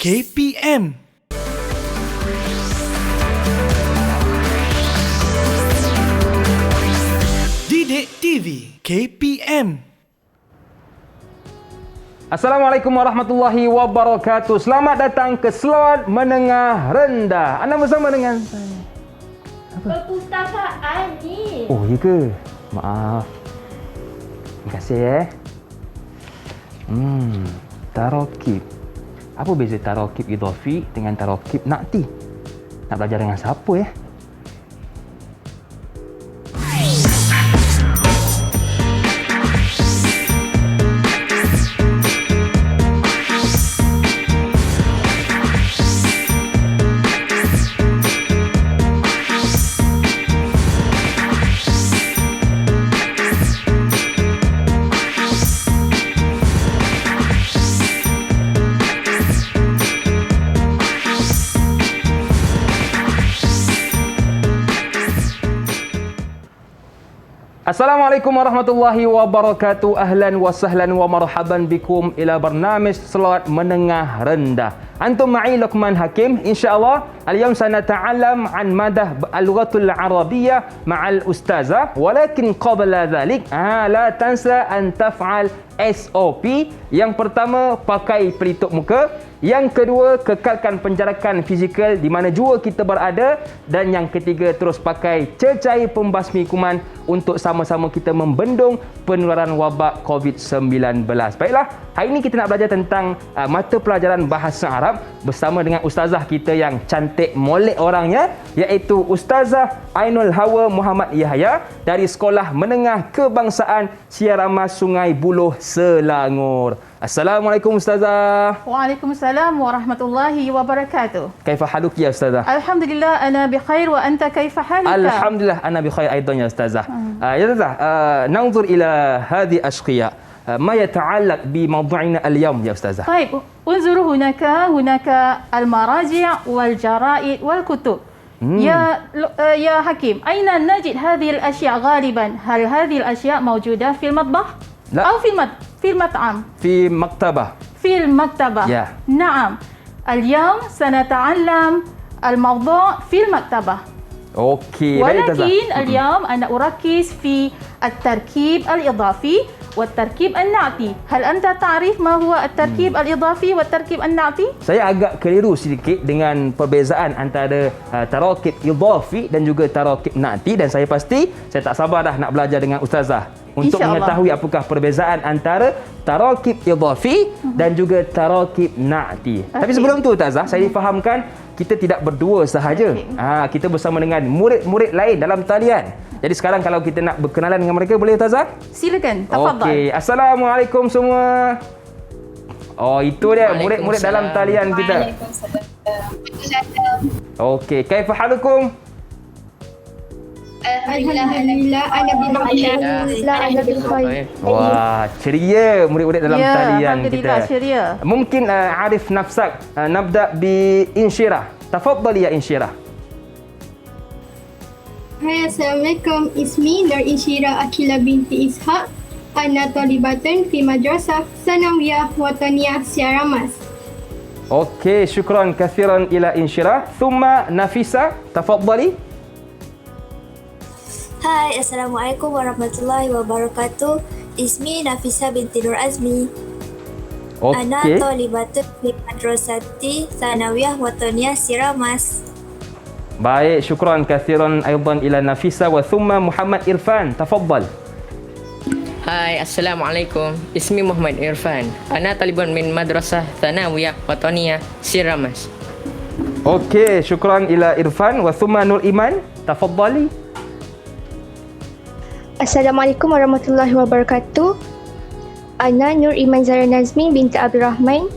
KPM. Didik TV KPM. Assalamualaikum warahmatullahi wabarakatuh. Selamat datang ke slot menengah rendah. Anda bersama dengan saya. Perpustakaan ni. Oh, ya ke? Maaf. Terima kasih Tarakib. Apa beza tarakib idhafi dengan tarakib na'ti? Nak belajar dengan siapa ya? Assalamualaikum warahmatullahi wabarakatuh. Ahlan wa sahlan wa marhaban bikum ila barnamij slot menengah rendah. Antum ma'i Luqman Hakim. InsyaAllah اليوم سنتعلم عن ماده اللغة العربية مع الأستاذة. ولكن قبل ذلك لا تنسى أن تفعل SOP. Yang pertama, pakai pelitup muka. Yang kedua, kekalkan penjarakan fizikal di mana jua kita berada. Dan yang ketiga, terus pakai cecair pembasmi kuman untuk sama-sama kita membendung penularan wabak COVID-19. Baiklah, hari ini kita nak belajar tentang mata pelajaran bahasa Arab bersama dengan ustazah kita yang cantik molek orangnya, iaitu Ustazah Ainul Hawa Muhammad Yahya dari Sekolah Menengah Kebangsaan Siaramas Sungai Buloh, Selangor. Assalamualaikum Ustazah. Waalaikumsalam warahmatullahi wabarakatuh. Kaifa haluki ya Ustazah? Alhamdulillah ana bikhair wa anta kaifa haluka? Alhamdulillah ana bikhair aidan ya Ustazah. Ya Ustazah, nanzur ila hadhi ashqiya. ما يتعلق بموضوعنا اليوم يا أستاذة؟ طيب انظروا هناك المراجع والجرائد والكتب. يا حكيم، أين نجد هذه الأشياء غالبا؟ هل هذه الأشياء موجودة في المطبخ؟ لا. أو في المطعم؟ في مكتبة. في المكتبة. Yeah. نعم. اليوم سنتعلم الموضوع في المكتبة. أوكي. ولكن اليوم أنا أركز في التركيب الإضافي والتركيب النعتي. هل أنت تعرف ما هو التركيب الإضافي والتركيب النعتي؟ Saya agak keliru sedikit dengan perbezaan antara tarakib idhafi dan juga tarakib na'ti, dan saya pasti saya tak sabar dah nak belajar dengan ustazah untuk mengetahui apakah perbezaan antara tarakib idhafi dan juga tarakib na'ti. Tapi sebelum tu ustazah, saya difahamkan kita tidak berdua sahaja. Kita bersama dengan murid-murid lain dalam talian. Jadi sekarang kalau kita nak berkenalan dengan mereka, boleh Ustazah? Silakan, tafadhal. Okey, assalamualaikum semua. Oh, itu dia murid-murid dalam talian kita. Okey, kaifa halukum? Alhamdulillah, ana bilkhair. Wah, ceria murid-murid dalam talian kita. Ceria. Mungkin arif nafsak. Nabda bi Insyirah. Tafaddali ya Insyirah. Hai, Assalamualaikum. Ismi Nur Insyirah Akila binti Ishaq. Ana talibatan fi madrasah sanawiyah wataniyah Siaramas. Okey, syukran kathiran ila Insyirah. Thumma Nafisa, tafaddali. Hai, Assalamualaikum warahmatullahi wabarakatuh. Ismi Nafisa binti Nur Azmi. Ana talibatun fi madrasati sanawiyah wataniyah Siaramas. Baik, syukran kathiran aidan ila Nafisa wa thumma Muhammad Irfan, tafaddal. Hai, Assalamualaikum. Ismi Muhammad Irfan. Ana talibun min madrasah Thanawiyah Wataniyah Siaramas. Okey, syukran ila Irfan wa thumma Nur Iman, tafaddali. Assalamualaikum warahmatullahi wabarakatuh. Ana Nur Iman Zahra Nazmi binti Abdul Rahman.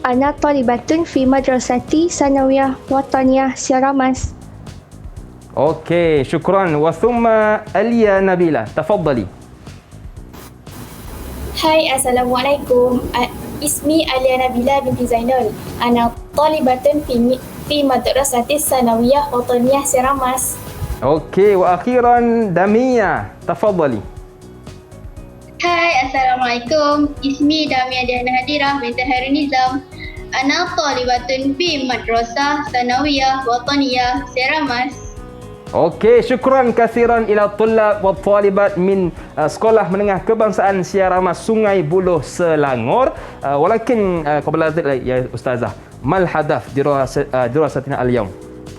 Ana talibatun fi madrasati sanawiyah wataniyah Siaramas. Okey, syukran. Wa thumma Alia Nabila, tafaddali. Hai, Assalamualaikum. Ismi Alia Nabila binti Zainal. Ana talibatun fi madrasati sanawiyah wataniyah Siaramas. Okey, wa akhiran Damia, tafaddali. Hai, Assalamualaikum. Ismi Damia Diana Hadirah binti Harun Nizam. Ana talibatun fi madrasah sanawiyah wataniyah Seramas. Okey, syukran kasiran ila tullab wa talibat min Sekolah Menengah Kebangsaan Siaramas Sungai Buloh Selangor. Walakin qabla dhalik ya ustazah, mal hadaf dirasatina al-yawm?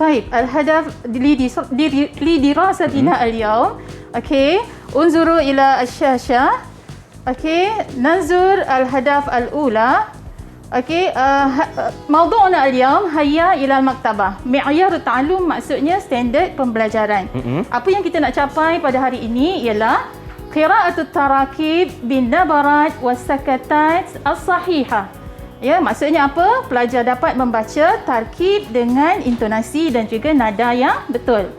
طيب الهدف لدراستنا اليوم اوكي انظروا الى الشاشه اوكي ننظر الهدف الاولى اوكي موضوعنا اليوم هيا الى المكتبه معيار التعلم maksudnya standard pembelajaran. Apa yang kita nak capai pada hari ini ialah qira'atut tarakib bin nabarat was sakatat as-sahihah. Ya, maksudnya apa? Pelajar dapat membaca tarkib dengan intonasi dan juga nada yang betul.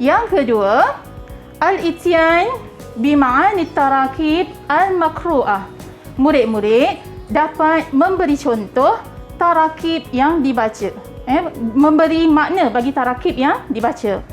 Yang kedua, al-ityan bima'ani tarakib al-makru'ah. Murid-murid dapat memberi contoh tarakib yang dibaca. Memberi makna bagi tarakib yang dibaca.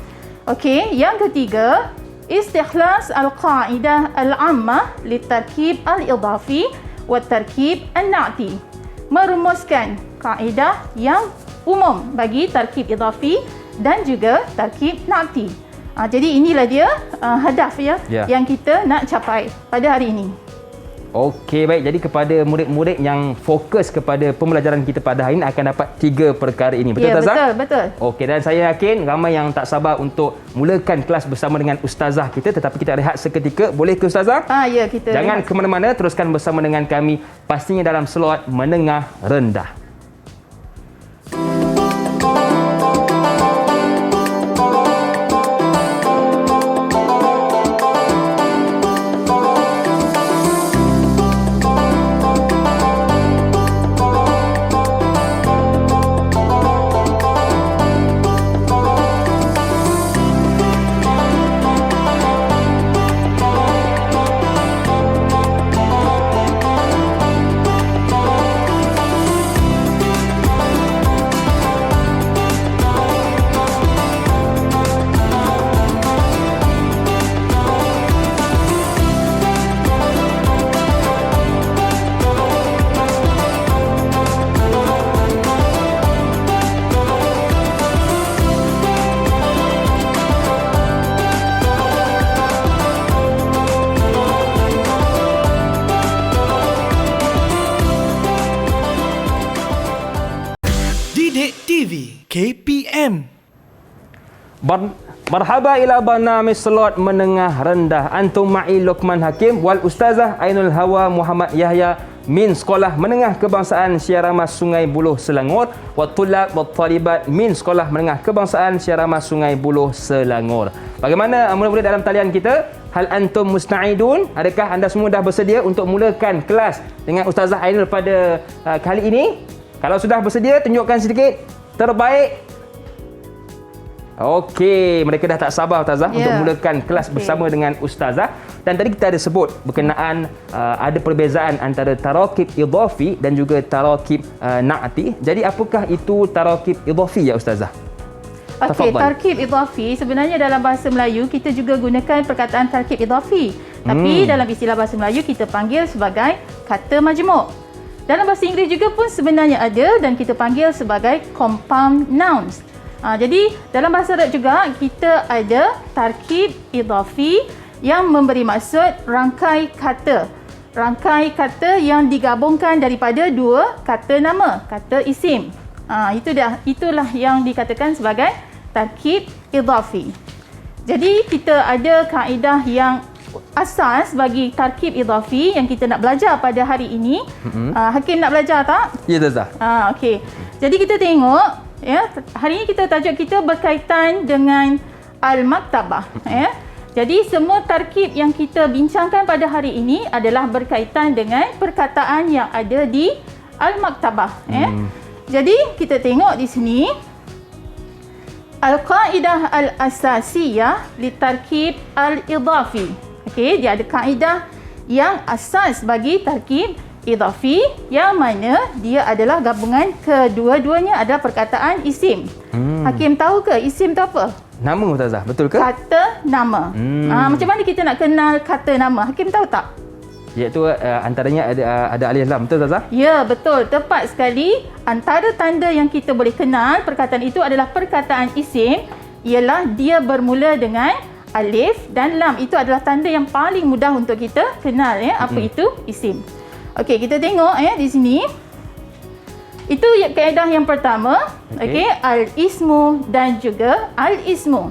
Okey, yang ketiga, istikhlas al-qa'idah al-ammah litarkib al-idafi wa tarkib al-na'ti. Merumuskan kaedah yang umum bagi tarkib idafi dan juga tarkib na'ti. Jadi inilah dia hadaf yang kita nak capai pada hari ini. Okey, baik. Jadi kepada murid-murid yang fokus kepada pembelajaran kita pada hari ini akan dapat 3 perkara ini. Betul, Ustazah? Betul. Okey, dan saya yakin ramai yang tak sabar untuk mulakan kelas bersama dengan ustazah kita, tetapi kita rehat seketika. Boleh ke ustazah? Ya, kita Jangan rehat. ke mana-mana, teruskan bersama dengan kami pastinya dalam slot menengah rendah. Didik TV KPM. Marhaba ila barnamij slot menengah rendah. Antum ma'i Luqman Hakim wal ustazah Ainul Hawa Muhammad Yahya min Sekolah Menengah Kebangsaan Siaramas Sungai Buloh Selangor wa tullab wa talibat min Sekolah Menengah Kebangsaan Siaramas Sungai Buloh Selangor. Bagaimana murid-murid dalam talian kita? Hal antum musta'idun? Adakah anda semua dah bersedia untuk mulakan kelas dengan ustazah Ainul pada kali ini? Kalau sudah bersedia, tunjukkan sedikit terbaik. Okey, mereka dah tak sabar ustazah untuk mulakan kelas bersama dengan ustazah. Dan tadi kita ada sebut berkenaan ada perbezaan antara tarakib idafi dan juga tarakib na'ti. Jadi apakah itu tarakib idafi ya ustazah? Okey, tarkib idafi sebenarnya dalam bahasa Melayu kita juga gunakan perkataan tarkib idafi. Tapi dalam istilah bahasa Melayu kita panggil sebagai kata majmuk. Dalam bahasa Inggeris juga pun sebenarnya ada dan kita panggil sebagai compound nouns. Jadi dalam bahasa Arab juga kita ada tarkib idafi yang memberi maksud rangkai kata. Rangkai kata yang digabungkan daripada dua kata nama, kata isim. Itulah yang dikatakan sebagai tarkib idafi. Jadi kita ada kaedah yang asas bagi tarkib idafi yang kita nak belajar pada hari ini. Hakim nak belajar tak? Ya, Ustazah. Okey. Jadi kita tengok ya, hari ini tajuk kita berkaitan dengan al-maktabah ya. Jadi semua tarkib yang kita bincangkan pada hari ini adalah berkaitan dengan perkataan yang ada di al-maktabah ya. Jadi kita tengok di sini al-qa'idah al-asasiyah li tarkib al-idafi. Okey, dia ada kaedah yang asas bagi tarkib idafi yang mana dia adalah gabungan kedua-duanya adalah perkataan isim. Hakim tahu ke isim tu apa? Nama ustazah, betul ke? Kata nama. Macam mana kita nak kenal kata nama? Hakim tahu tak? Iaitu antaranya ada alif lam. Betul Ustazah? Ya, betul. Tepat sekali. Antara tanda yang kita boleh kenal perkataan itu adalah perkataan isim, ialah dia bermula dengan alif dan lam. Itu adalah tanda yang paling mudah untuk kita kenal apa itu isim. Okey, kita tengok di sini. Itu kaedah yang pertama. Okey, al-ismu dan juga al-ismu.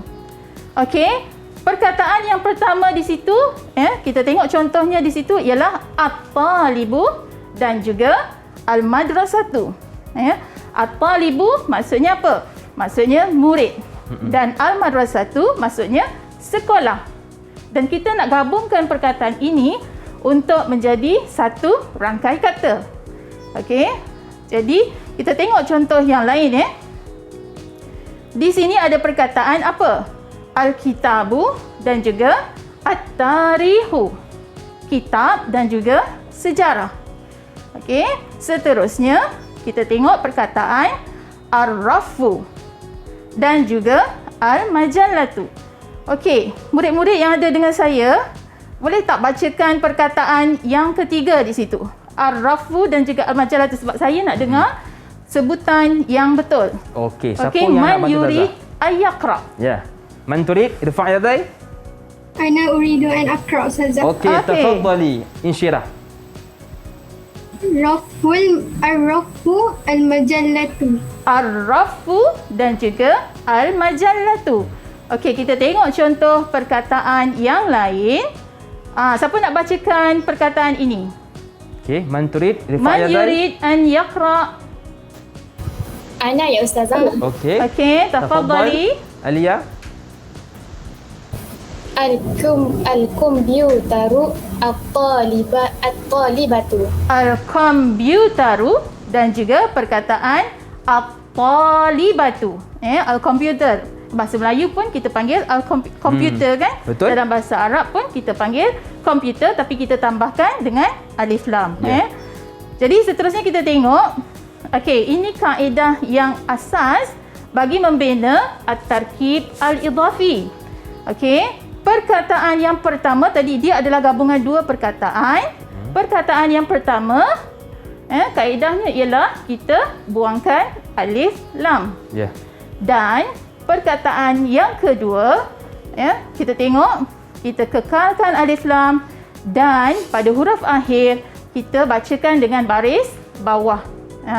Okey. Perkataan yang pertama di situ, kita tengok contohnya di situ ialah at-talibu dan juga al-madrasatu. At-talibu maksudnya apa? Maksudnya murid. Dan al-madrasatu maksudnya sekolah. Dan kita nak gabungkan perkataan ini untuk menjadi satu rangkai kata. Okey. Jadi, kita tengok contoh yang lain Di sini ada perkataan apa? Al-kitabu dan juga at-tarihu. Kitab dan juga sejarah. Okey, seterusnya kita tengok perkataan ar-rafu dan juga al-majallatu. Okey, murid-murid yang ada dengan saya, boleh tak bacakan perkataan yang ketiga di situ? Ar-rafu dan juga al-majallatu, sebab saya nak dengar sebutan yang betul. Okey, siapa yang nak baca yurid ayyaqra. Ya. Man turid irfa' yaday. Ana uridu an aqra Ustazah. Okey, tafadhali. Insyirah. Ar-rafu al-majallatu. Ar-rafu dan juga al-majallatu. Okey, kita tengok contoh perkataan yang lain. Siapa nak bacakan perkataan ini? Okey, man turid irfa' Man yaday. yurid an yaqra. Ana ya Ustazah. Okey. Okey, tafadhali. Alia. Al-komputaru at-talibatu. Al-komputaru dan juga perkataan at-talibatu. Al-komputer. Bahasa Melayu pun kita panggil al-komputer kan? Betul. Dalam bahasa Arab pun kita panggil komputer, tapi kita tambahkan dengan alif lam. Jadi seterusnya kita tengok. Okey, ini kaedah yang asas bagi membina at-tarkib al-idhafi. Okey. Perkataan yang pertama tadi dia adalah gabungan dua perkataan. Perkataan yang pertama kaedahnya ialah kita buangkan alif lam. Ya. Dan perkataan yang kedua kita tengok, kita kekalkan alif lam dan pada huruf akhir kita bacakan dengan baris bawah.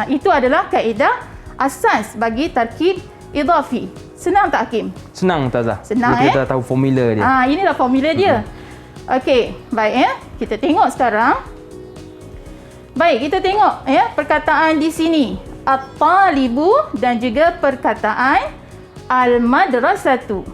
Itu adalah kaedah asas bagi tarkib idhafi. Senang tak Hakim? Senang Ustazah. Senang kita tahu formula dia. Inilah formula dia. Okey, baik kita tengok sekarang. Baik, kita tengok perkataan di sini. At-talibu dan juga perkataan al-madrasatu.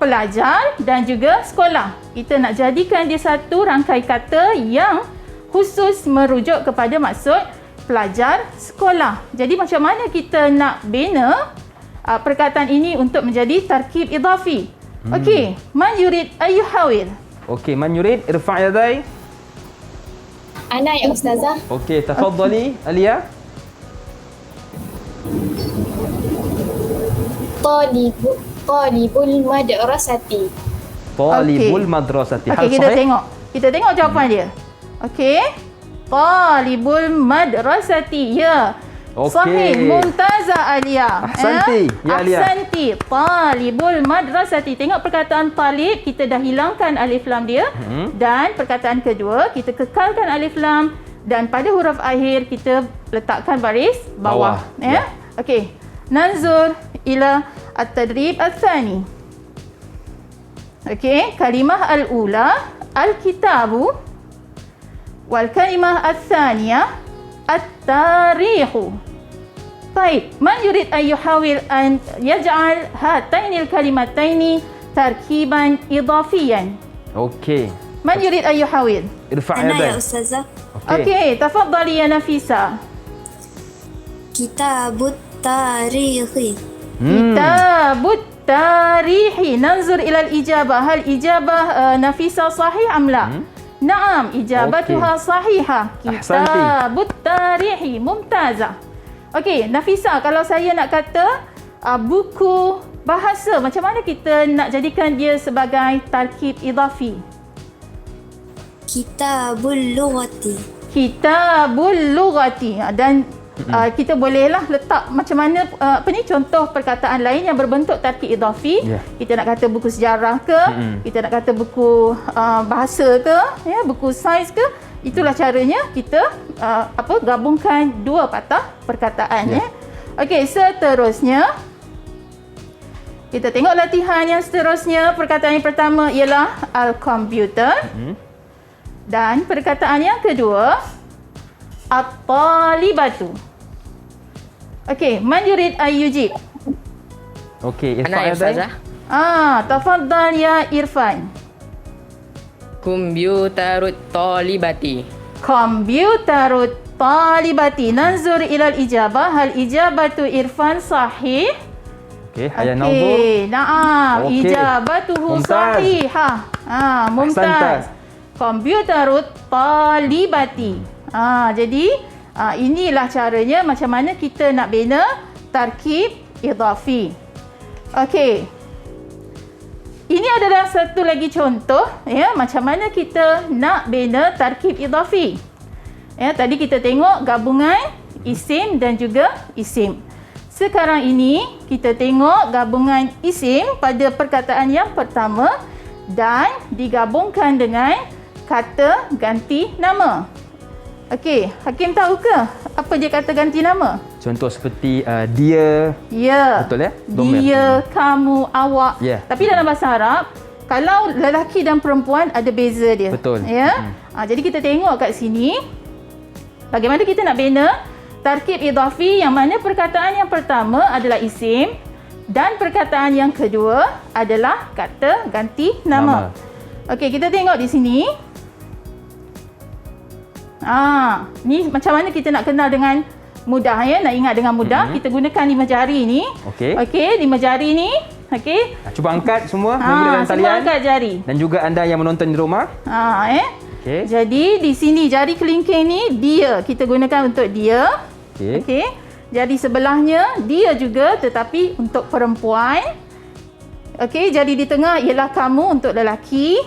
Pelajar dan juga sekolah. Kita nak jadikan dia satu rangkai kata yang khusus merujuk kepada maksud pelajar sekolah. Jadi macam mana kita nak bina perkataan ini untuk menjadi tarkib idhafi? Okey, man yurid ayyuhawil. Okey, man yurid irfa' yaday. Ana ya Ustazah. Okey, tafadhali Alia. Talibul madrasati. Talibul madrasati. Okey, kita tengok jawapan dia. Okey. Talibul madrasati. Ya. Okey. Sahih, mumtazah Alia. Ahsanti, ya Alia. Ahsanti. Talibul madrasati. Tengok perkataan talib, kita dah hilangkan alif lam dia. Dan perkataan kedua, kita kekalkan alif lam dan pada huruf akhir kita letakkan baris bawah. Ya. Okey. Nanzur ila at-tadrib al-thani. Okey, kalimah al-ula al-kitabu wal kalimah al-thaniyah at-tarikhu. Baik, man yurid an yuhawil an yaj'al hataini al-kalimataini tarkiban idafiyan. Okey. Man yurid an yuhawil? Irfa' Ana yaday. ya Ustazah. Okey, tafadhali ya Nafisa. Kitabut tarikhi. Kitabut tarihi. Nanzur ila al-ijabah. Hal ijabah Nafisa sahih am la? Naam, ijabatuha sahihah. Kitabut tarihi. Mumtazah. Okey, Nafisa, kalau saya nak kata buku bahasa, macam mana kita nak jadikan dia sebagai tarkib idhafi? Kitabul lughati. Kitabul lughati. Dan kita bolehlah letak macam mana contoh perkataan lain yang berbentuk tarkib idafi. Kita nak kata buku sejarah ke, kita nak kata buku bahasa ke, buku sains ke. Itulah caranya kita gabungkan dua patah perkataan. Okey, seterusnya kita tengok latihan yang seterusnya. Perkataan yang pertama ialah al-computer. Dan perkataan yang kedua at-talibatu. Okey, man yurid ayyujib? Okey, Ana ya Ustazah. Tafaddal ya Irfan. Komputerut talibati. Komputerut talibati. Nanzur ilal ijabah. Hal ijabatu Irfan sahih? Okey, hayya nanzur. Naam. Okey. Ijabatuhu Mumtaz. sahihah. Mumtaz. Komputerut talibati. Jadi inilah caranya macam mana kita nak bina tarkib idafi. Okey. Ini adalah satu lagi contoh macam mana kita nak bina tarkib idafi. Tadi kita tengok gabungan isim dan juga isim. Sekarang ini kita tengok gabungan isim pada perkataan yang pertama dan digabungkan dengan kata ganti nama. Okey, Hakim tahu ke apa dia kata ganti nama? Contoh seperti dia. Ya. Betul ya? Dia, kamu, awak. Ya. Tapi dalam bahasa Arab, kalau lelaki dan perempuan ada beza dia. Betul. Ya. Jadi kita tengok kat sini bagaimana kita nak bina tarkib idafi yang mana perkataan yang pertama adalah isim dan perkataan yang kedua adalah kata ganti nama. Okey, kita tengok di sini. Ni macam mana kita nak kenal dengan mudah nak ingat dengan mudah. Kita gunakan 5 jari ni. Okey, 5 jari ni. Okey. Cuba angkat semua menggunakan talian. Semua angkat jari. Dan juga anda yang menonton di rumah. Okay. Jadi di sini jari kelingking ni dia, kita gunakan untuk dia. Okey. Jari sebelahnya dia juga tetapi untuk perempuan. Okey, jari di tengah ialah kamu untuk lelaki.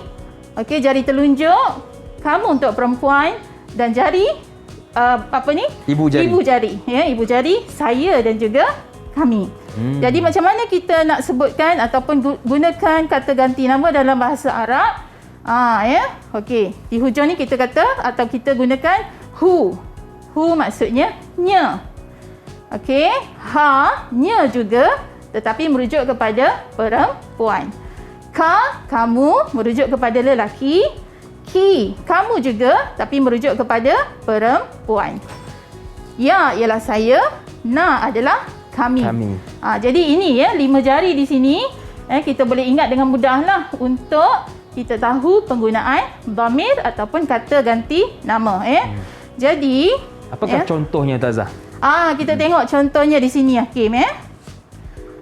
Okey, jari telunjuk kamu untuk perempuan dan jari Ibu jari. Ibu jari. Ibu jari saya dan juga kami. Jadi macam mana kita nak sebutkan ataupun gunakan kata ganti nama dalam bahasa Arab? Okey. Di hujung ni kita kata atau kita gunakan who. Who maksudnya nya. Okey. Ha, nya juga tetapi merujuk kepada perempuan. Ka, kamu merujuk kepada lelaki. Ki, kamu juga tapi merujuk kepada perempuan. Ya ialah saya, na adalah kami. Jadi ini 5 jari di sini kita boleh ingat dengan mudahlah untuk kita tahu penggunaan dhamir ataupun kata ganti nama. Jadi apakah contohnya Tazah? Kita tengok contohnya di sini Hakim.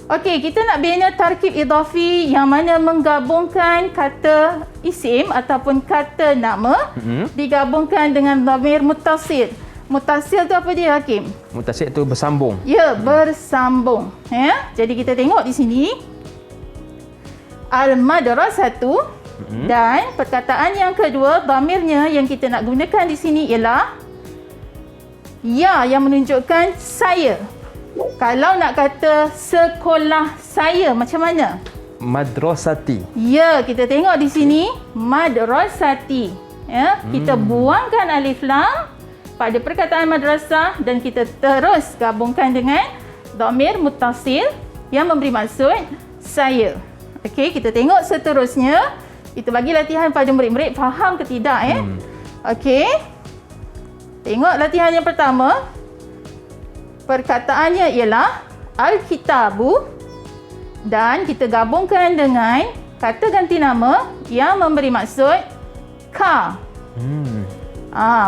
Okey, kita nak bina tarkib idafi yang mana menggabungkan kata isim ataupun kata nama digabungkan dengan dhamir muttasil. Muttasil tu apa dia Hakim? Muttasil tu bersambung. Ya, bersambung. Jadi kita tengok di sini al-madrasatu dan perkataan yang kedua dhamirnya yang kita nak gunakan di sini ialah ya yang menunjukkan saya. Kalau nak kata sekolah saya macam mana? Madrasati. Ya, kita tengok di sini madrasati. Kita buangkan alif lam pada perkataan madrasah dan kita terus gabungkan dengan dhamir muttasil yang memberi maksud saya. Okey, kita tengok seterusnya. Kita bagi latihan pada murid-murid faham ke tidak Okey. Tengok latihan yang pertama. Perkataannya ialah al-kitabu dan kita gabungkan dengan kata ganti nama yang memberi maksud ka.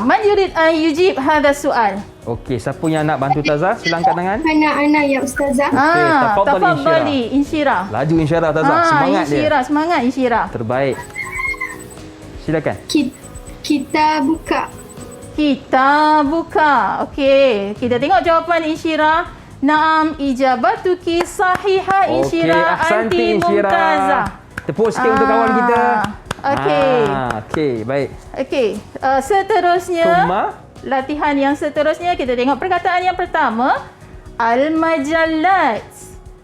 Man yurid an yujib hadha soal. Okey, siapa yang nak bantu Tazah? Sila angkat tangan. Anak-anak ya Ustazah. Okey, Tafadhali Insyirah. Laju Insyirah Tazah, semangat Insyirah, dia. Semangat Insyirah. Terbaik. Silakan. Kita buka. Kita buka. Okey, kita tengok jawapan Insyirah. Naam, ijabatuki sahihah Insyirah. Ahsanti Anti Insyirah. mumtazah. Tepuk sikit untuk kawan kita. Okey. Okey, baik. Okey, seterusnya Thumma. latihan yang seterusnya kita tengok perkataan yang pertama al-majallat.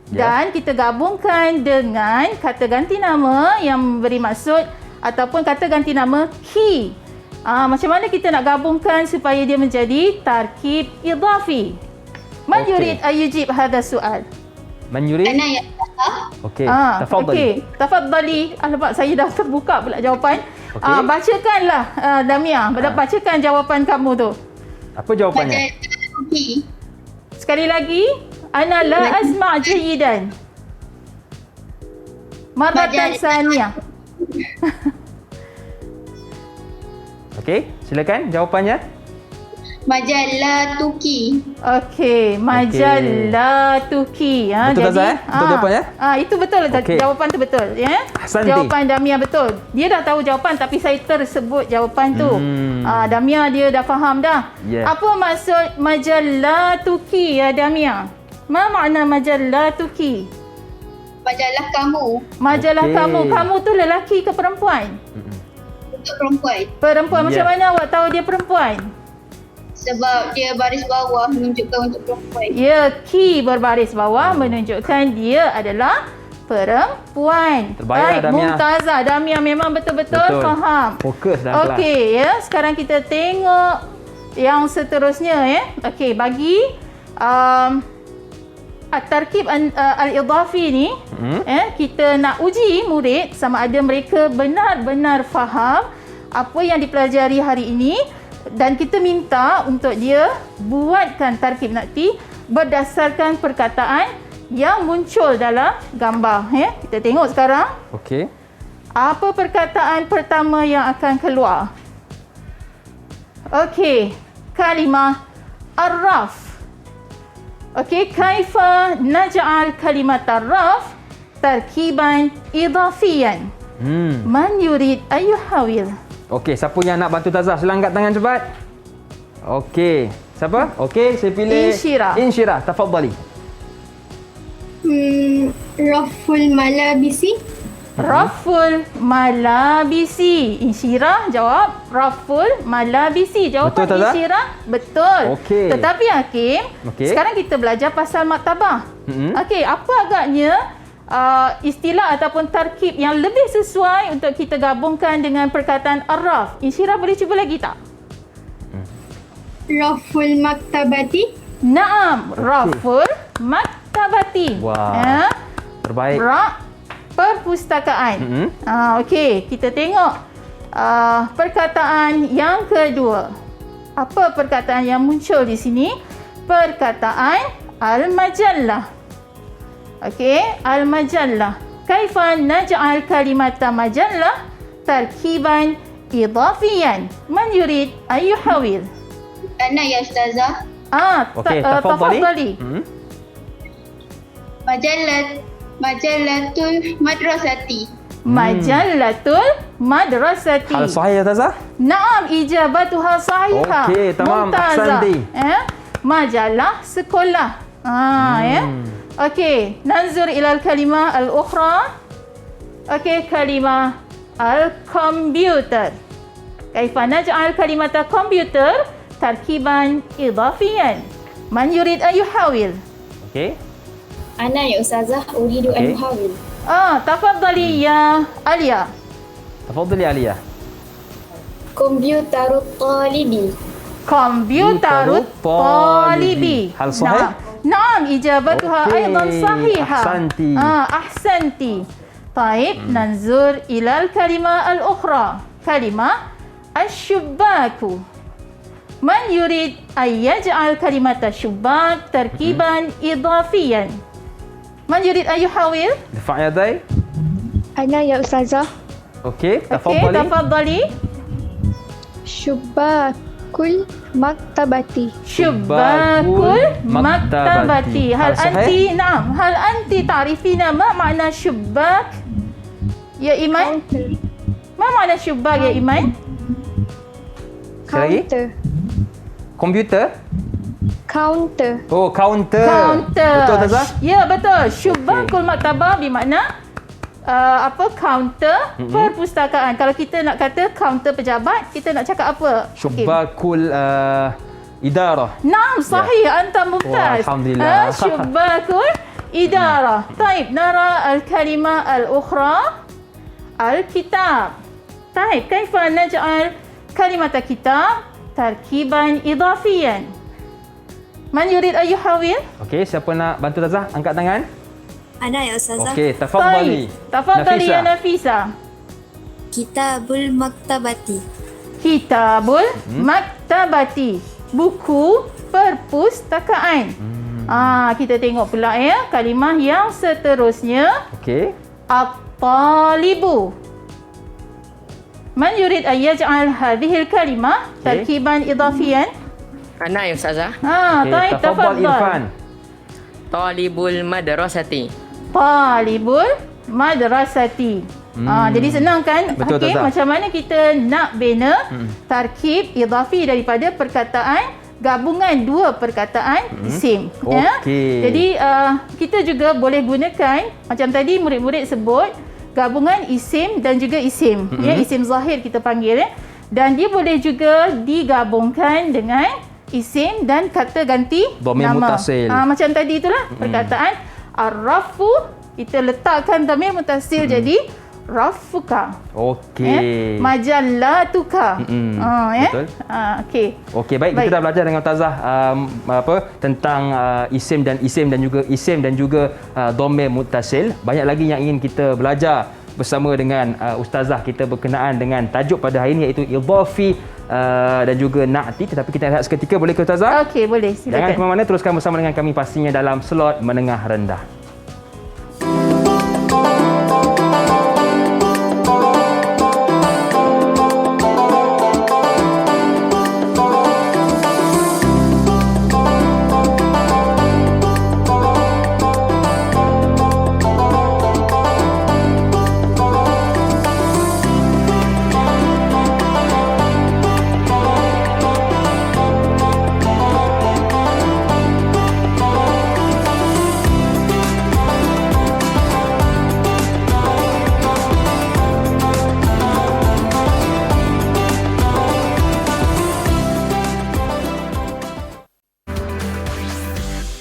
Dan kita gabungkan dengan kata ganti nama yang beri maksud ataupun kata ganti nama ki. Macam mana kita nak gabungkan supaya dia menjadi tarkib idhafi? Man Okey. yurid ayujib hadha soal? Man yurid? Ana ya Ustazah. Okey, tafadhali. Okey, tafadhali. Alamak, saya dah terbuka pula jawapan. Okey. Bacakanlah Damia. Bacakan jawapan kamu tu. Apa jawapannya? Majallah Tuki. Sekali lagi, ana la asma' jayidan. Maratan saniyah. Okey, silakan jawapannya. Majallah Tuki. Okey, majallah Tuki. Betul tak, Zah? Betul jawapannya? Itu betul. Okey. Jawapan tu betul. Ya? Ahsanti. Jawapan Damia betul. Dia dah tahu jawapan tapi saya tersebut jawapan tu. Damia dia dah faham dah. Yeah. Apa maksud majallah Tuki ya Damia? Ma makna majallah Tuki? Majallah kamu Majalah Okey. kamu tu lelaki ke perempuan? untuk perempuan. Perempuan. Macam Ya. mana awak tahu dia perempuan? Sebab dia baris bawah menunjukkan untuk perempuan. Ya, ki berbaris bawah menunjukkan dia adalah perempuan. Terbaik, Baik, Damia. Mumtazah. Damia memang betul-betul Betul. faham. Fokus dalam kelas. Okey, ya. Sekarang kita tengok yang seterusnya ya. Okey, bagi at-tarkib al-idhafi ni, kita nak uji murid sama ada mereka benar-benar faham apa yang dipelajari hari ini, dan kita minta untuk dia buatkan tarkib nakti berdasarkan perkataan yang muncul dalam gambar ya. Kita tengok sekarang Okey. apa perkataan pertama yang akan keluar. Okey, kalimah ar-raf. Okey, kaifa naj'al kalimat ar-raf tarkiban idhafiyan? Man yurid an yuhawil? Okey, siapa yang nak bantu Tazah? Sila angkat tangan cepat. Okey. Siapa? Okey, saya pilih Insyirah. Insyirah, tafadhali. Raful malabisi. Raful malabisi. Insyirah jawab raful malabisi. Jawapan Betul tak, Zah? Insyirah betul. Okey. Tetapi Hakim, Okey. sekarang kita belajar pasal maktabah. Okey, apa agaknya istilah ataupun tarkib yang lebih sesuai untuk kita gabungkan dengan perkataan arraf? Insyirah boleh cuba lagi tak? Raful maktabati. Naam, raful maktabati. Wah. Ya. Terbaik. Perpustakaan. Okey, kita tengok perkataan yang kedua. Apa perkataan yang muncul di sini? Perkataan al-majallah. Okey, al-majallah. Kaifa naj'al kalimata majallah tarkiban idhafiyan? Man yurid an yuhawil? Ana ya Ustazah. Okey, tafadhali. Majallatul madrasati. Majallatul madrasati. Hal sahih ya Tazah? Naam, ijabatuha sahihah. Okey, tamam. Mumtazah. Ahsanti. Majalah sekolah. Ya. Okey, nanzur ila al-kalimah al-ukhra. Okey, kalimah al-komputer. Kaifa naj'al kalimata komputer tarkiban idhafiyan? Man yurid an yuhawil? Okey. Ana ya Ustazah uridu an Okey. uhawil. Tafadhali ya Alia. Tafadhali Aliyah. Komputerut talibi. Komputerut talibi. Hal sahih? Naam, ijabatuha Okey. aidan sahihah. Ahsanti. Ahsanti. Taib, nanzur ilal kalimah al-ukhra. Kalimah asyubbaku. Man yurid an yaj'al kalimat asyubbak tarkiban idhafiyan? Man yurid an yuhawil? Dafa' yadai. Ana ya Ustazah. Okey, Okey, tafadhali. tafadhali. Syubbakul maktabati. Syubbakul maktabati. maktabati. Hal Hal sahih? anti, naam. Hal anti ta'rifina ma makna syubbak? Ya Iman? Ma makna syubbak ya Iman? Sekali lagi. Counter. Komputer. Counter. Oh, counter. Counter. Betul Tazah? Ya, betul. Syubbakul maktabah bermakna kaunter perpustakaan. Kalau kita nak kata kaunter pejabat, kita nak cakap apa? Syubakul idarah. Naam, sahih. Anta mumtaz. Alhamdulillah. Syubakul idarah. Taib, nara al-kalimah al-ukhra al-kitab. Taib, kaifa naj'al kalimat kitab tarkiban idafiyan? Man yurid an yuhawil? Okey, siapa nak bantu Ustazah? Angkat tangan. Ana ya Ustazah. Okey, tafadhali. Tafadhali ya Nafisa. Kitabul maktabati. Kitabul maktabati. Buku perpustakaan. Kita tengok pula ya kalimah yang seterusnya. Okey. At-talibu. Man yurid an yaj'al hadhihi al-kalimah tarkiban idafiyan? Ana ya Ustazah. Taib, tafadhal Irfan. Talibul madrasati. Talibul madrasati. Jadi senang kan Betul, Hakim, Ustazah. macam mana kita nak bina tarkib idafi daripada perkataan gabungan dua perkataan isim. Ya? Okey. Jadi kita juga boleh gunakan macam tadi murid-murid sebut gabungan isim dan juga isim. Ya, isim zahir kita panggil ya. Dan dia boleh juga digabungkan dengan isim dan kata ganti Dhamir nama. muttasil. Macam tadi itulah perkataan ar-rafu, kita letakkan dhamir muttasil jadi rafuka. Okey. Majallatuka. Betul. Okey. Okey, baik. Kita dah belajar dengan Ustazah tentang isim dan juga dhamir muttasil. Banyak lagi yang ingin kita belajar bersama dengan Ustazah kita berkenaan dengan tajuk pada hari ini iaitu idhafi dan juga na'ti. Tetapi kita rehat seketika, boleh ke Ustazah? Okey, boleh. Jangan Silakan. ke mana-mana, teruskan bersama dengan kami pastinya dalam slot menengah rendah.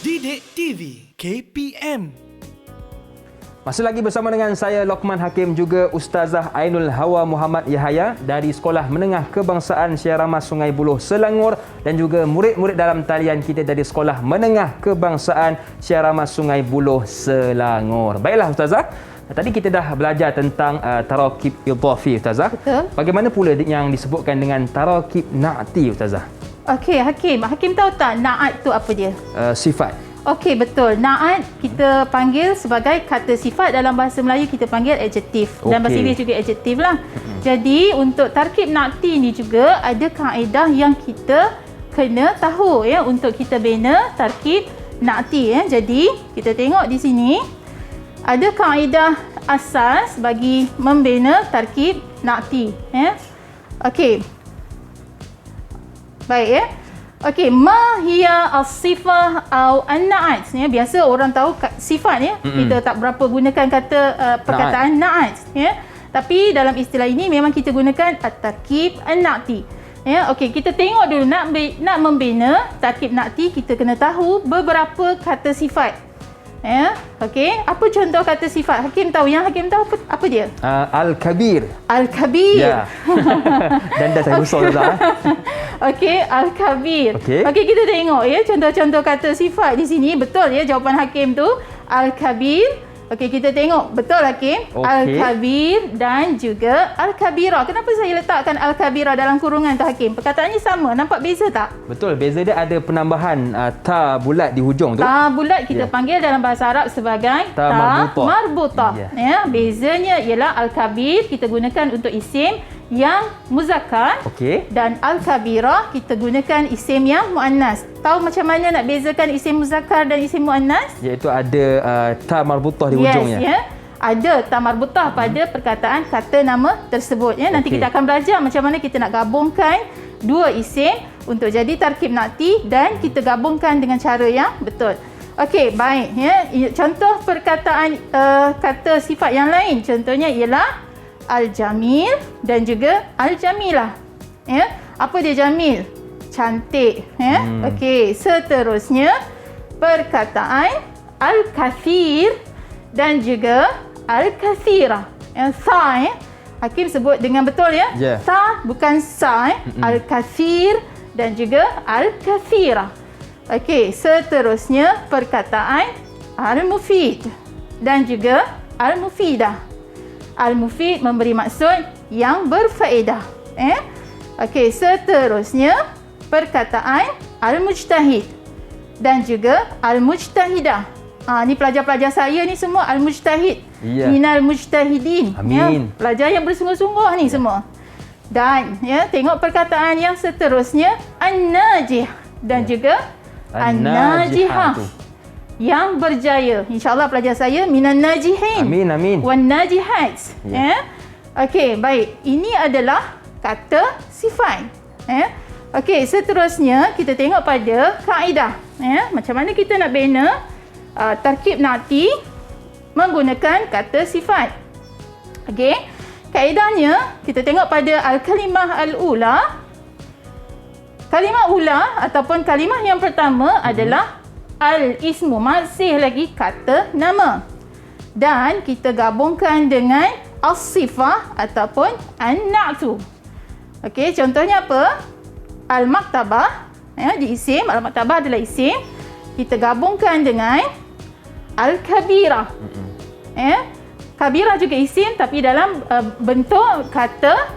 Didik TV KPM. Masih lagi bersama dengan saya Lokman Hakim, juga Ustazah Ainul Hawa Muhammad Yahaya dari Sekolah Menengah Kebangsaan Syiaramas Sungai Buloh Selangor, dan juga murid-murid dalam talian kita dari Sekolah Menengah Kebangsaan Syiaramas Sungai Buloh Selangor. Baiklah Ustazah, tadi kita dah belajar tentang tarakib idhafi Ustazah. Betul. Bagaimana pula yang disebutkan dengan tarakib na'ti Ustazah? Okey, Hakim tahu tak na'at tu apa dia? Sifat. Okey, betul. Na'at kita panggil sebagai kata sifat, dalam bahasa Melayu kita panggil adjektif. Dalam bahasa Okey. Inggeris juga adjektif lah. Jadi untuk tarkib na'ti ni juga ada kaedah yang kita kena tahu ya untuk kita bina tarkib na'ti ya. Jadi kita tengok di sini ada kaedah asas bagi membina tarkib na'ti ya. Okey. Baik ya. Okey, ma hiya as-sifah atau an-na'at. Ya, biasa orang tahu sifat ya. Kita tak berapa gunakan kata perkataan na'at ya. Tapi dalam istilah ini memang kita gunakan at-tarkib an-na'ti. Ya, okey, kita tengok dulu nak membina tarkib na'ti, kita kena tahu beberapa kata sifat. Ya, okey. Apa contoh kata sifat? Hakim tahu. Yang Hakim tahu apa dia? Al-kabir. Al-kabir. Ya. Dan dah saya rusuk Ustazah. Okey, Al-Kabir. Okey. Okey, kita tengok ya contoh-contoh kata sifat di sini. Betul ya jawapan Hakim tu. Al-Kabir. Okey, kita tengok. Betul Hakim. Okey. Al-Kabir dan juga Al-Kabira. Kenapa saya letakkan Al-Kabira dalam kurungan tu Hakim? Perkataannya sama. Nampak beza tak? Betul, beza dia ada penambahan ta bulat di hujung tu. Ta bulat kita Ya. panggil dalam bahasa Arab sebagai Ta marbutah. marbutah. Ya. Ya, bezanya ialah Al-Kabir kita gunakan untuk isim yang muzakkar. Okey. Dan Al-Kabirah kita gunakan isim yang muannas. Tahu macam mana nak bezakan isim muzakkar dan isim muannas? Iaitu ada ta marbutah di Yes, hujungnya. ya. Ada ta marbutah pada perkataan kata nama tersebut ya. Nanti Okey. kita akan belajar macam mana kita nak gabungkan dua isim untuk jadi tarkib na'ti dan kita gabungkan dengan cara yang betul. Okey, baik ya. Contoh perkataan kata sifat yang lain contohnya ialah al-jamil dan juga al-jamilah. Ya. Apa dia jamil? Cantik, ya. Okey, seterusnya perkataan al-kathir dan juga al-kathirah. Yang sa ya. Hakim sebut dengan betul ya. Yeah. Sa bukan sa al-kathir dan juga al-kathirah. Okey, seterusnya perkataan al-mufid dan juga al-mufidah. Al-mufid memberi maksud yang berfaedah. Okey, seterusnya perkataan al-mujtahid dan juga al-mujtahidah. Ni pelajar-pelajar saya ni semua al-mujtahid. Ya. Minal mujtahidin. Amin. Ya, pelajar yang bersungguh-sungguh ni semua. Dan ya, tengok perkataan yang seterusnya an-najih dan juga an-najihah. Yang berjaya. InsyaAllah pelajar saya minan najihin. Amin, amin. Wan najihat. Ya. Okey, baik. Ini adalah kata sifat. Okey, seterusnya kita tengok pada kaedah. Macam mana kita nak bina tarkib na'ti menggunakan kata sifat. Okey. Kaedahnya kita tengok pada al-kalimah al-ula. Kalimah ula ataupun kalimah yang pertama adalah al-ismu, masih lagi kata nama. Dan kita gabungkan dengan as-sifah ataupun an-na'tu. Okey, contohnya apa? Al-maktabah, di isim, al-maktabah adalah isim. Kita gabungkan dengan al-kabirah. Kabirah juga isim tapi dalam bentuk kata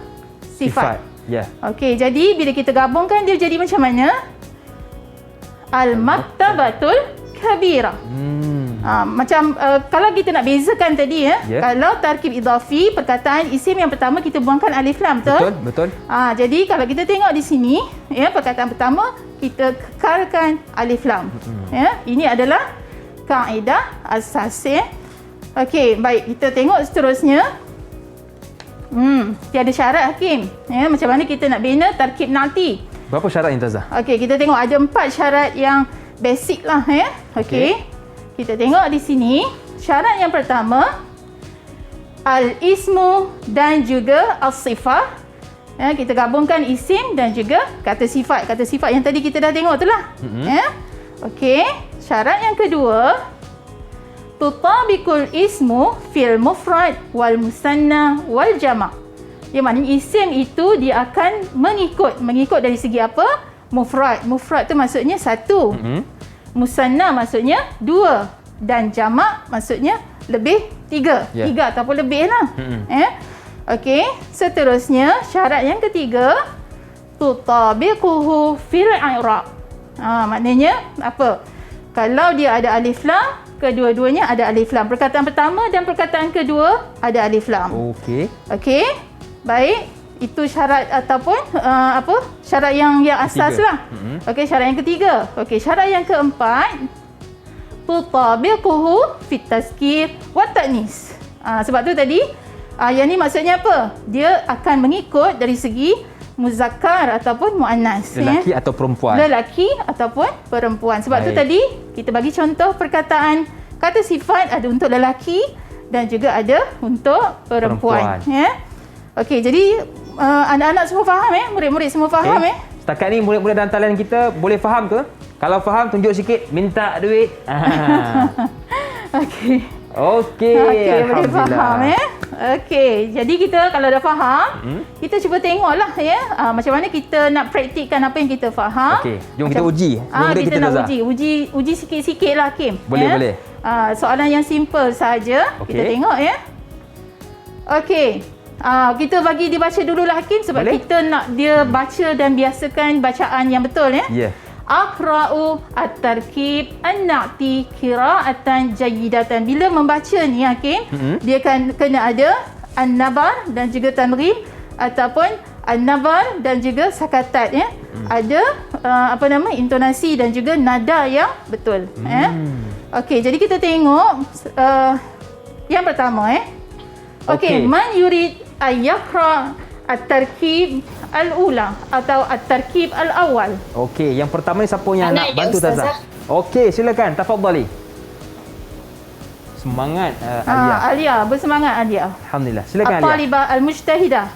sifat. Ya. Okey, jadi bila kita gabungkan dia jadi macam mana? Al-maktabatul kabirah. Macam kalau kita nak bezakan tadi kalau tarkib idhafi perkataan isim yang pertama kita buangkan alif lam, betul? Betul. Jadi kalau kita tengok di sini perkataan pertama kita kekalkan alif lam. Ini adalah kaedah asas. Okey, baik, kita tengok seterusnya. Tiada syarat Hakim. Macam mana kita nak bina tarkib na'ti? Berapa syarat Intazah? Okey, kita tengok ada 4 syarat yang basic lah Okey. Kita tengok di sini, syarat yang pertama al-ismu dan juga as-sifah. Kita gabungkan isim dan juga kata sifat. Kata sifat yang tadi kita dah tengok tu lah. Okey, syarat yang kedua tutabiqul ismu fil mufrad wal musanna wal jama'. Yang maknanya isim itu dia akan mengikut dari segi apa? Mufrad. Mufrad tu maksudnya satu. Musanna maksudnya dua dan jama' maksudnya lebih tiga. Tiga ataupun lebih lah. Okey, seterusnya syarat yang ketiga tutabiquhu fil i'rab. Maknanya apa? Kalau dia ada alif lam, kedua-duanya ada alif lam. Perkataan pertama dan perkataan kedua ada alif lam. Okey. Okey. Baik, itu syarat ataupun syarat yang asas lah. Okey, syarat yang ketiga. Okey, syarat yang keempat tutabiquhu fit tazkir wa ta'nis. Sebab tu tadi yang ni maksudnya apa? Dia akan mengikut dari segi muzakkar ataupun muannas. Lelaki atau perempuan. Lelaki ataupun perempuan. Sebab tu tadi kita bagi contoh perkataan kata sifat ada untuk lelaki dan juga ada untuk perempuan. Okey, jadi anak-anak semua faham murid-murid semua faham Setakat ni murid-murid dan talian kita boleh faham ke? Kalau faham tunjuk sikit minta duit. Okey. Okey, boleh faham Okey, jadi kita kalau dah faham, kita cuba tengoklah macam mana kita nak praktikkan apa yang kita faham. Okey, jom kita uji. Kita nak uji sikit-sikit lah Hakim. Boleh. Soalan yang simple saja. Okey. Kita tengok Okey. Kita bagi dia baca dululah Hakim sebab kita nak dia baca dan biasakan bacaan yang betul Ya. Aqra'u at-tarkib an-na'ti qira'atan jayyidatan. Bila membaca ni Hakim, dia kan kena ada an-nabar dan juga tanrib ataupun an-nabar dan juga sakatat Ada intonasi dan juga nada yang betul. Okey, jadi kita tengok yang pertama Okey, man yurid ayyaqra at-tarkib al-ula atau at-tarkib al-awwal. Okey, yang pertama ni siapa yang nak bantu Tazah? Okey, silakan. Tafadhali. Semangat Alia. Alia, bersemangat Alia. Alhamdulillah. Silakan Alia. At-talibah al-mujtahidah.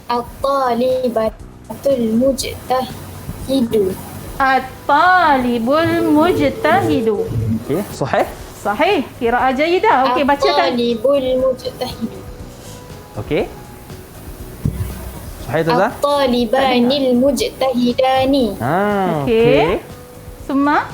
At-talibatul mujtahidu. At-talibul mujtahidu. Okey, sahih? Sahih. Qiraah jayidah. Okey, bacakan. At-talibul mujtahidu. Okey. Sahih Ustazah? At-talibanil mujtahidani. Okey. Summa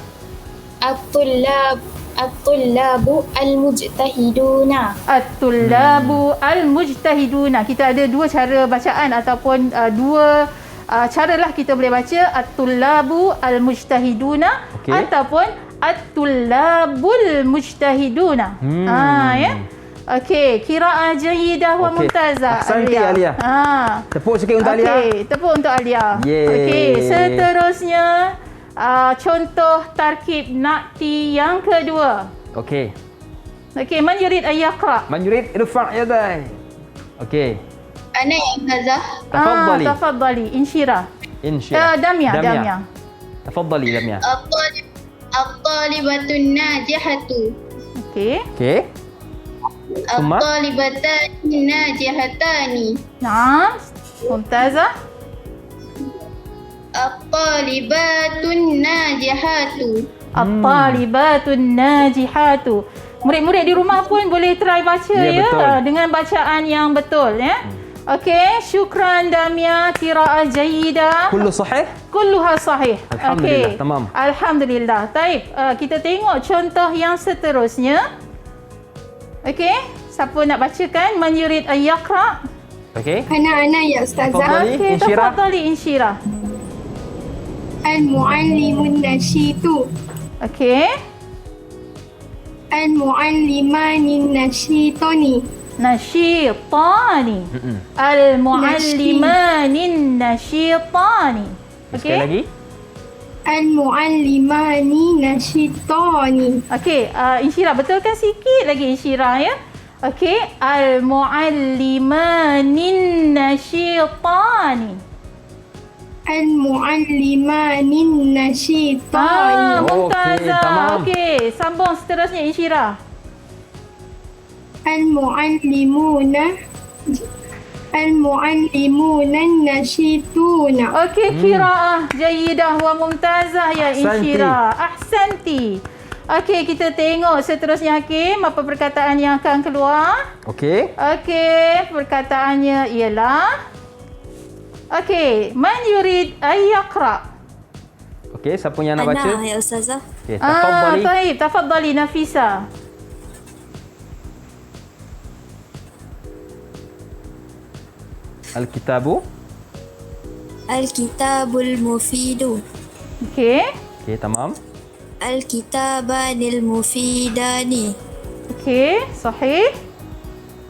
At-tullabu al-mujtahiduna. At-tullabu al-mujtahiduna. Kita ada dua cara bacaan ataupun dua cara lah kita boleh baca at-tullabu al-mujtahiduna ataupun at-tullabul mujtahiduna. Ya. Okey, qiraah jayidah wa mumtazah. Ahsanti Alia. Tepuk sikit untuk Alia. Okey, tepuk untuk Alia. Yeay. Okey, seterusnya contoh tarkib nakti yang kedua. Okey. Okey, man yurid ayyaqra. Man yurid irfa' yaday. Okey. Ana ya Ustazah. Tafadhali. Tafadhali. Insyirah. Insyirah. Damya. Tafadhali Damya. At-talibatun najihatu. Okey. Okey. Summa? At-talibatani najihatani. Naam. Mumtazah. At-talibatun najihatu. At-talibatun najihatu. Murid-murid di rumah pun boleh try baca ya, betul. dengan bacaan yang betul ya. Okey, syukran Damya, qiraah jayidah. Kullu sahih? Kulluha sahih. Alhamdulillah, Okey. tamam. Alhamdulillah. Taib. Kita tengok contoh yang seterusnya. Okey, siapa nak bacakan? Man yurid ayyaqra. Okey. Ana ya Ustazah. Tafadhali. Okey, Insyirah. tafadhali insyirah. Al-muallimun nashitu. Okey. Al-muallimanin nashitani. Nasyitani. Al-muallimanin nasyitani. Sekali lagi. Al-muallimani nashitani. Okey, insyirah betulkan sikit lagi insyirah ya. Okey, al-muallimanin nasyitani. Al-muallimanin nashitani. Mumtazah. tamam. Okey, sambung seterusnya insyirah. Al-muallimuna nashituna. Okey, qiraah jayidah wa mumtazah ya Ahsanti. insyirah. Ahsanti. Okey, kita tengok seterusnya Hakim apa perkataan yang akan keluar. Okey. Okey, perkataannya ialah okey, man yurid ayyaqra. Okey, siapa yang nak baca? Ana ya Ustazah. Okey, tafadhali. Taib, tafadhali Nafisa. Al-kitabu. Al-kitabul mufidu. Okey. Okey, tamam. Al-kitabanil mufidani. Okey, sahih.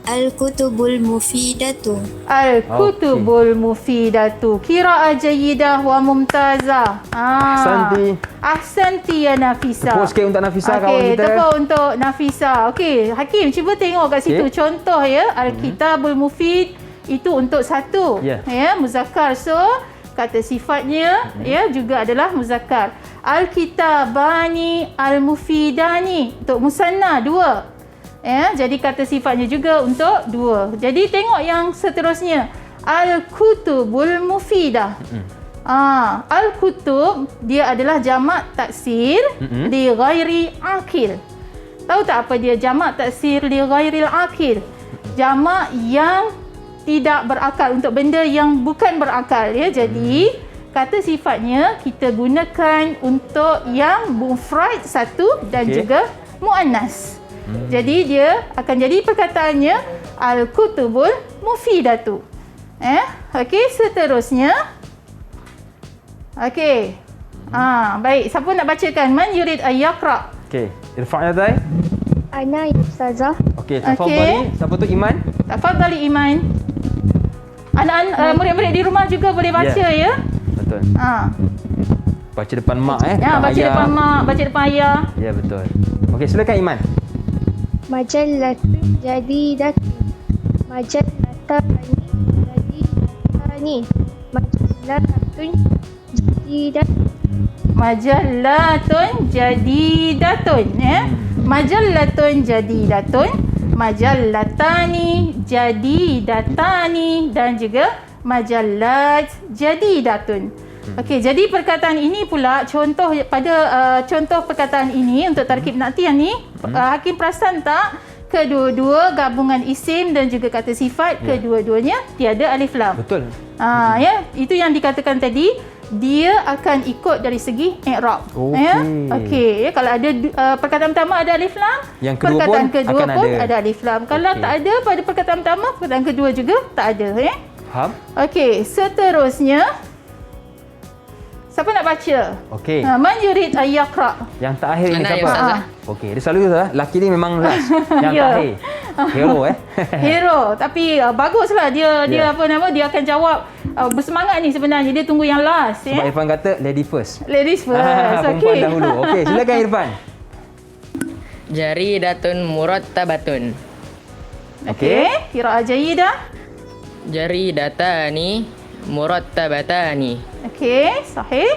Al-kutubul mufidatu. Al-kutubul mufidatu. Qiraah jayidah wa mumtazah. Ahsanti. Ahsanti ya Nafisa. Tepuk sikit untuk Nafisa kawan Okey, kita. tepuk untuk Nafisa. Okey, Hakim cuba tengok kat situ contoh ya. Al-kitabul mufid itu untuk satu. Ya. Ya, muzakkar. So, kata sifatnya ya juga adalah muzakkar. Al-kitabani al-mufidani untuk musanna dua. Ya, jadi kata sifatnya juga untuk dua. Jadi tengok yang seterusnya. Al-kutubul mufidah. Al-kutub dia adalah jamak taksir li ghairi akil. Tahu tak apa dia jamak taksir li ghairil akil? Jamak yang tidak berakal, untuk benda yang bukan berakal ya. Jadi kata sifatnya kita gunakan untuk yang mufrad satu dan juga muannas. Jadi dia akan jadi perkataannya al-kutubul mufidatu. Okey, seterusnya. Okey. Baik, siapa nak bacakan? Man yurid ayyaqra. Okey, irfa' yaday. Ana ya Ustazah. Okey, tafadhali. Siapa tu Iman? Tafadhali Iman. Anak-anak murid-murid di rumah juga boleh baca ya. Betul. Baca depan mak Ya, baca ayah. depan mak, baca depan ayah. Ya, betul. Okey, silakan Iman. Majallatun jadidatun. Majallatani jadidatani. Majallatun jadidatun. Majallatun jadidatun, ya. Majallatun jadidatun, majallatani jadidatani dan juga majallat jadidatun. Okey, jadi perkataan ini pula contoh pada contoh perkataan ini untuk tarkib nakti yang ni, Hakim perasan tak kedua-dua gabungan isim dan juga kata sifat, kedua-duanya tiada alif lam. Betul. Ya, itu yang dikatakan tadi, dia akan ikut dari segi i'rab. Okey. Ya. Okey, ya, kalau ada perkataan pertama ada alif lam, Yang kedua perkataan pun kedua akan pun ada. ada alif lam. Kalau Okey. tak ada pada perkataan pertama, perkataan kedua juga tak ada, ya. Faham? Okey, seterusnya siapa nak baca? Okey. Man yurid an yaqra. Yang terakhir ni Anak ya, siapa? Ustazah. Okey, dia selalu lah. Laki ni memang last. Yang Ya. terakhir. Hero Hero, tapi baguslah dia Ya. apa nama, dia akan jawab bersemangat ni sebenarnya. Dia tunggu yang last, Sebab ya. Irfan kata lady first. Ladies first. Perempuan Okey. dahulu. Okey, silakan Irfan. Jaridatun murattabatun. Okey, qiraah jayyidah. Jaridatani murattabatani. Okey, sahih.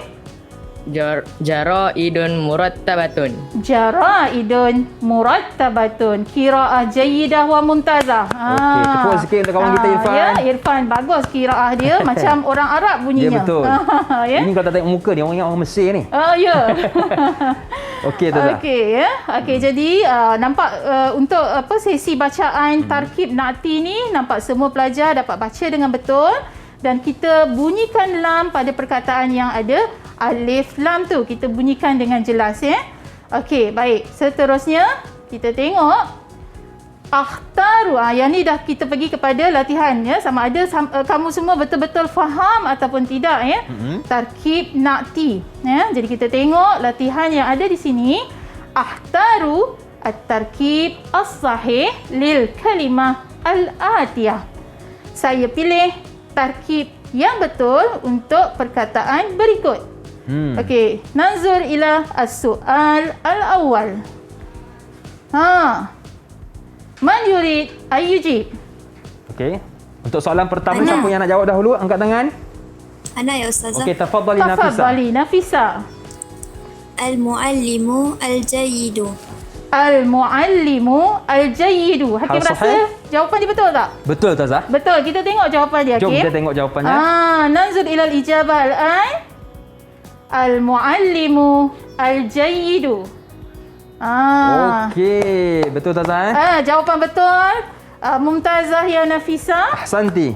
Jaraidun murattabatun. Jaraidun murattabatun. Qiraah jayyidah wa mumtazah. Okey, tepuk sikit untuk kawan kita Irfan. Ya, Irfan bagus qiraah dia macam orang Arab Ya bunyinya. betul. Ya. Ini kalau tak tengok muka dia, orang ingat orang Mesir ni. Oh ya. Okey, Tazah. Okey, ya. Okey, jadi nampak untuk apa sesi bacaan tarkib nakti ni, nampak semua pelajar dapat baca dengan betul dan kita bunyikan lam pada perkataan yang ada alif lam tu. Kita bunyikan dengan jelas, ya. Okey, baik. Seterusnya kita tengok akhtaru. Yang ni dah kita pergi kepada latihan, ya. Sama ada kamu semua betul-betul faham ataupun tidak, ya. Tarkib nakti, ya. Jadi kita tengok latihan yang ada di sini. Akhtaru at-tarkib as-sahih lil kalimah al-atiyah. Saya pilih tarkib yang betul untuk perkataan berikut. Okey, nanzur ila as-su'al al-awwal. Man yurid ayyujib? Okey. Untuk soalan pertama, Ana. siapa yang nak jawab dahulu? Angkat tangan. Ana ya Ustazah. Okey, tafadhali Nafisa. Tafadhali Nafisa. Al-muallimu al-jayyidu. Al-muallimu al-jayyidu. Hakim Hal rasa sahih? jawapan dia betul tak? Betul, Tazah. Betul. Kita tengok jawapan dia, Jom Hakim. kita tengok jawapannya. Nanzur ila al-ijabah al-an. Al-muallimu al-jayyidu. Okey, betul Tazah. Jawapan betul. Mumtazah ya Nafisa. Ahsanti.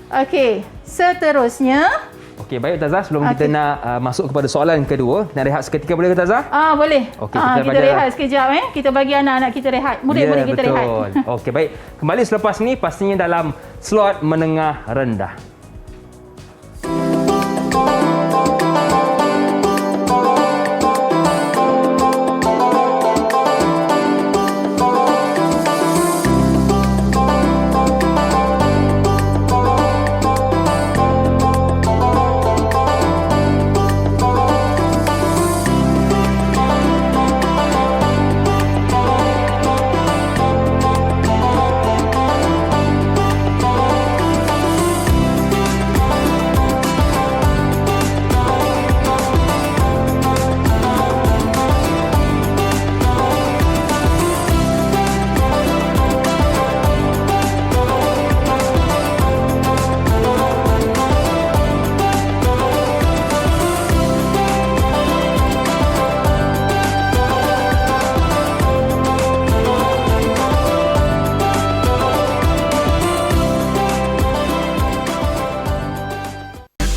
Okey, seterusnya. Okey, baik Tazah. Sebelum kita nak masuk kepada soalan kedua, nak rehat seketika boleh ke Tazah? Boleh. Okey, kita belajar. rehat sekejap, Kita bagi anak-anak kita rehat. Murid-murid kita betul. rehat. Okey, baik. Kembali selepas ni pastinya dalam slot menengah rendah.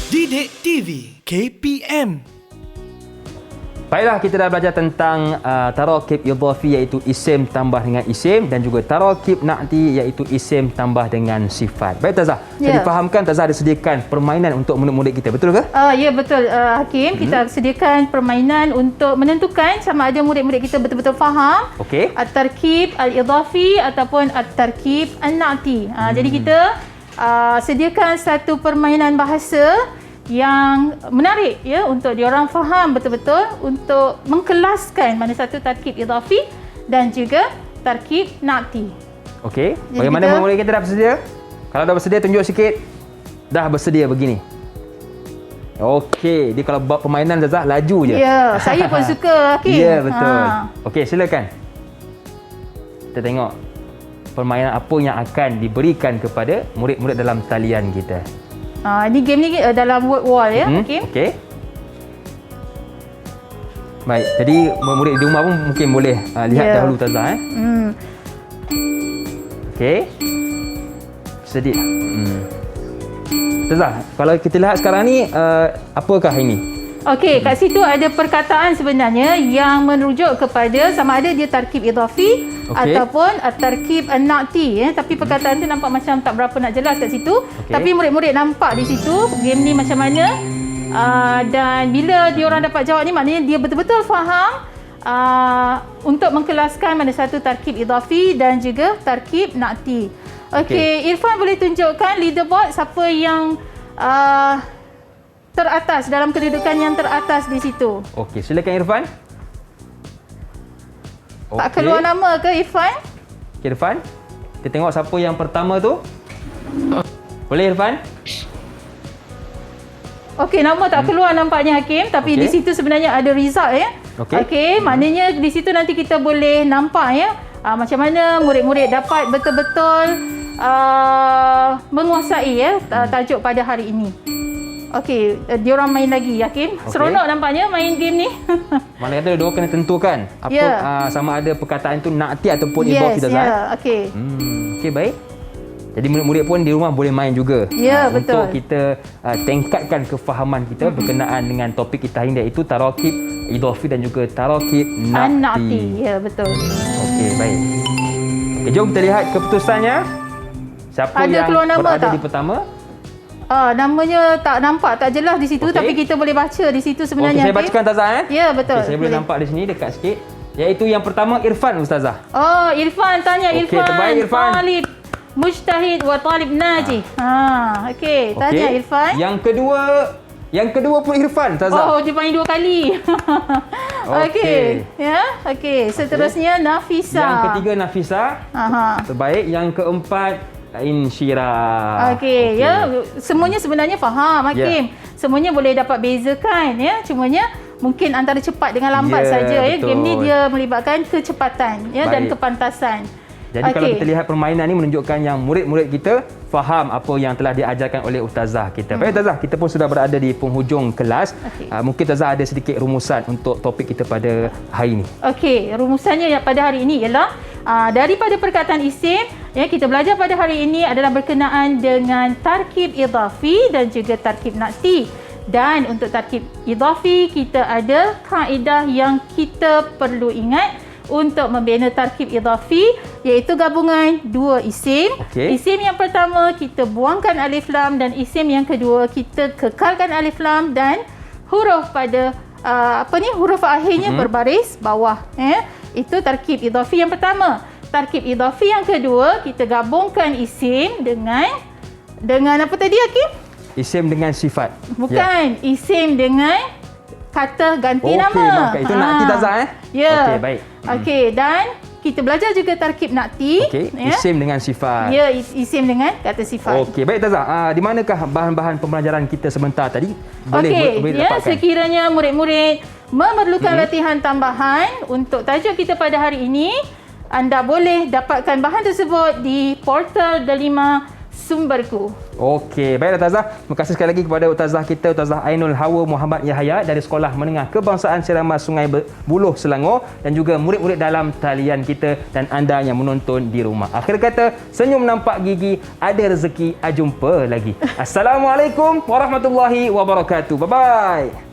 Didik TV KPM. Baiklah, kita dah belajar tentang tarakib idhafi iaitu isim tambah dengan isim dan juga tarakib na'ti iaitu isim tambah dengan sifat. Baik Tazah, saya difahamkan Tazah ada sediakan permainan untuk murid-murid kita, betul ke? Ya betul Hakim, kita sediakan permainan untuk menentukan sama ada murid-murid kita betul-betul faham Okey. at-tarkib al-idhafi ataupun at-tarkib an-na'ti. Jadi kita sediakan satu permainan bahasa yang menarik untuk diorang faham betul-betul untuk mengkelaskan mana satu tarkib idhafi dan juga tarkib na'ti. Okey. Jadi Bagaimana kita- murid kita dah bersedia? Kalau dah bersedia tunjuk sikit. Dah bersedia begini. Okey, dia kalau buat permainan Ustazah laju je. Ya, saya pun suka Hakim. Ya, betul. Okey, silakan. Kita tengok permainan apa yang akan diberikan kepada murid-murid dalam talian kita. Ini game ni dalam word wall ya, Hakim. Okey. Baik, jadi murid di rumah pun mungkin boleh lihat dahulu Ustazah. Okey. Sedih. Ustazah, kalau kita lihat sekarang ni, apakah ini? Okey, kat situ ada perkataan sebenarnya yang merujuk kepada sama ada dia tarkib idhafi ataupun tarkib na'ti ya. Tapi perkataan tu nampak macam tak berapa nak jelas kat situ. Tapi murid-murid nampak di situ game ni macam mana. Dan bila diorang dapat jawab ni maknanya dia betul-betul faham untuk mengkelaskan mana satu tarkib idhafi dan juga tarkib na'ti. Okey, Irfan boleh tunjukkan leaderboard siapa yang teratas dalam kedudukan yang teratas di situ. Okey, silakan Irfan. Tak keluar nama ke Irfan? Okey Irfan, kita tengok siapa yang pertama tu. Boleh Irfan? Okey, nama tak keluar nampaknya Hakim, tapi di situ sebenarnya ada result ya. Okey, maknanya di situ nanti kita boleh nampak ya macam mana murid-murid dapat betul-betul menguasai ya tajuk pada hari ini. Okey, diorang main lagi Hakim. Seronok nampaknya main game ni. Mana kata diorang kena tentukan apa sama ada perkataan tu na'ti ataupun idhafi Ustazah. Okey. Okey, baik. Jadi murid-murid pun di rumah boleh main juga. Ya, betul. Untuk kita tingkatkan kefahaman kita berkenaan dengan topik kita hari ini, iaitu tarakib idhafi dan juga tarakib na'ti. Ya, betul. Okey, baik. Okay, jom kita lihat keputusannya. Siapa ada yang keluar nama berada tak? di pertama? Namanya tak nampak, tak jelas di situ, tapi kita boleh baca di situ sebenarnya. Okey, saya bacakan Ustazah Ya, betul. Okay, saya boleh nampak di sini dekat sikit. Iaitu yang pertama Irfan Ustazah. Oh, Irfan tanya Irfan. Terbaik Irfan. Talib mujtahid wa talib najih. Okey, tanya Irfan. Yang kedua pun Irfan Ustazah. Oh, dia panggil 2 kali. Okey. Ya, okey. Seterusnya Nafisa. Yang ketiga Nafisa. Terbaik. Yang keempat Insyira. Okey, ya. Semuanya sebenarnya faham Hakim. Semuanya boleh dapat bezakan ya. Cumanya mungkin antara cepat dengan lambat saja ya. Game ni dia melibatkan kecepatan ya dan kepantasan. Jadi kalau kita lihat permainan ni menunjukkan yang murid-murid kita faham apa yang telah diajarkan oleh Ustazah kita. Baik Ustazah, kita pun sudah berada di penghujung kelas. Mungkin Ustazah ada sedikit rumusan untuk topik kita pada hari ini. Okey, rumusannya pada hari ini ialah daripada perkataan isim ya, kita belajar pada hari ini adalah berkenaan dengan tarkib idhafi dan juga tarkib na'ti. Dan untuk tarkib idhafi kita ada kaedah yang kita perlu ingat untuk membina tarkib idhafi, iaitu gabungan 2 isim. Isim yang pertama kita buangkan alif lam dan isim yang kedua kita kekalkan alif lam dan huruf pada huruf akhirnya berbaris bawah ya. Itu tarkib idhafi yang pertama. Tarkib idhafi yang kedua kita gabungkan isim dengan apa tadi Hakim? Isim dengan sifat. Bukan, isim dengan kata ganti nama. Itu na'ti Ustazah Ya. Okey, baik. Okey, dan kita belajar juga tarkib na'ti. Isim dengan sifat. Ya, isim dengan kata sifat. Okey, baik Ustazah. Di manakah bahan-bahan pembelajaran kita sebentar tadi? Boleh dapatkan. Sekiranya murid-murid memerlukan latihan tambahan untuk tajuk kita pada hari ini, anda boleh dapatkan bahan tersebut di portal Delima Sumberku. Okey, baiklah Ustazah. Terima kasih sekali lagi kepada Ustazah kita, Ustazah Ainul Hawa Muhammad Yahya dari Sekolah Menengah Kebangsaan Siramas Sungai Buloh, Selangor, dan juga murid-murid dalam talian kita dan anda yang menonton di rumah. Akhir kata, senyum nampak gigi, ada rezeki, jumpa lagi. Assalamualaikum warahmatullahi wabarakatuh. Bye-bye.